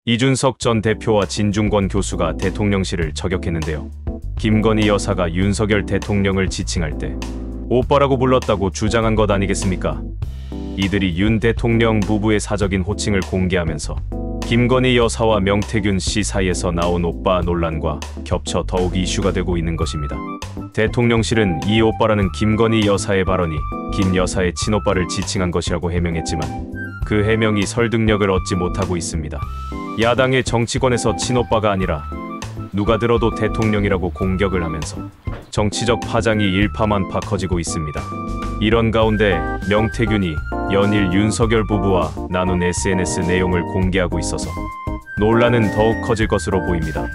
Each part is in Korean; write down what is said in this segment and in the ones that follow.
이준석 전 대표와 진중권 교수가 대통령실을 저격했는데요. 김건희 여사가 윤석열 대통령을 지칭할 때 오빠라고 불렀다고 주장한 것 아니겠습니까? 이들이 윤 대통령 부부의 사적인 호칭을 공개하면서 김건희 여사와 명태균 씨 사이에서 나온 오빠 논란과 겹쳐 더욱 이슈가 되고 있는 것입니다. 대통령실은 이 오빠라는 김건희 여사의 발언이 김 여사의 친오빠를 지칭한 것이라고 해명했지만 그 해명이 설득력을 얻지 못하고 있습니다. 야당의 정치권에서 친오빠가 아니라 누가 들어도 대통령이라고 공격을 하면서 정치적 파장이 일파만파 커지고 있습니다. 이런 가운데 명태균이 연일 윤석열 부부와 나눈 SNS 내용을 공개하고 있어서 논란은 더욱 커질 것으로 보입니다.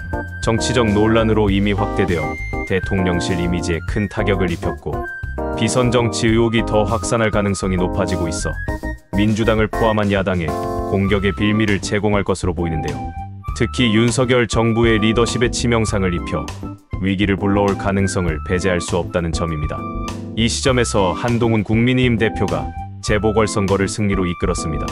정치적 논란으로 이미 확대되어 대통령실 이미지에 큰 타격을 입혔고 비선 정치 의혹이 더 확산할 가능성이 높아지고 있어 민주당을 포함한 야당에 공격의 빌미를 제공할 것으로 보이는데요. 특히 윤석열 정부의 리더십에 치명상을 입혀 위기를 불러올 가능성을 배제할 수 없다는 점입니다. 이 시점에서 한동훈 국민의힘 대표가 재보궐선거를 승리로 이끌었습니다.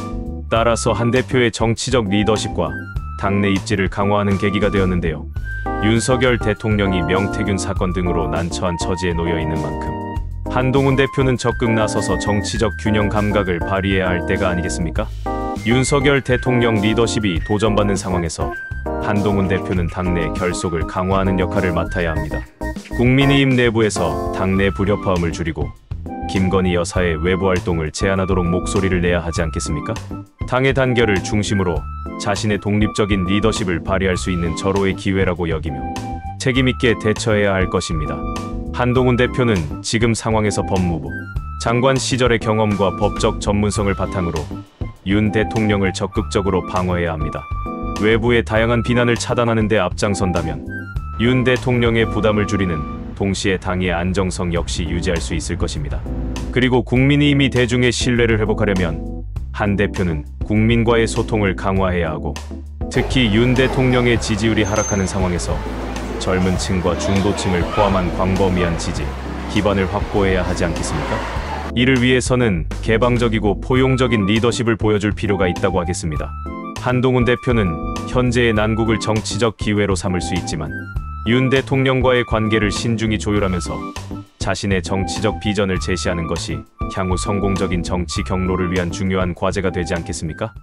따라서 한 대표의 정치적 리더십과 당내 입지를 강화하는 계기가 되었는데요. 윤석열 대통령이 명태균 사건 등으로 난처한 처지에 놓여 있는 만큼 한동훈 대표는 적극 나서서 정치적 균형 감각을 발휘해야 할 때가 아니겠습니까? 윤석열 대통령 리더십이 도전받는 상황에서 한동훈 대표는 당내 결속을 강화하는 역할을 맡아야 합니다. 국민의힘 내부에서 당내 불협화음을 줄이고 김건희 여사의 외부 활동을 제한하도록 목소리를 내야 하지 않겠습니까? 당의 단결을 중심으로 자신의 독립적인 리더십을 발휘할 수 있는 절호의 기회라고 여기며 책임있게 대처해야 할 것입니다. 한동훈 대표는 지금 상황에서 법무부 장관 시절의 경험과 법적 전문성을 바탕으로 윤 대통령을 적극적으로 방어해야 합니다. 외부의 다양한 비난을 차단하는 데 앞장선다면 윤 대통령의 부담을 줄이는 동시에 당의 안정성 역시 유지할 수 있을 것입니다. 그리고 국민의힘이 대중의 신뢰를 회복하려면 한 대표는 국민과의 소통을 강화해야 하고 특히 윤 대통령의 지지율이 하락하는 상황에서 젊은 층과 중도층을 포함한 광범위한 지지 기반을 확보해야 하지 않겠습니까? 이를 위해서는 개방적이고 포용적인 리더십을 보여줄 필요가 있다고 하겠습니다. 한동훈 대표는 현재의 난국을 정치적 기회로 삼을 수 있지만 윤 대통령과의 관계를 신중히 조율하면서 자신의 정치적 비전을 제시하는 것이 향후 성공적인 정치 경로를 위한 중요한 과제가 되지 않겠습니까?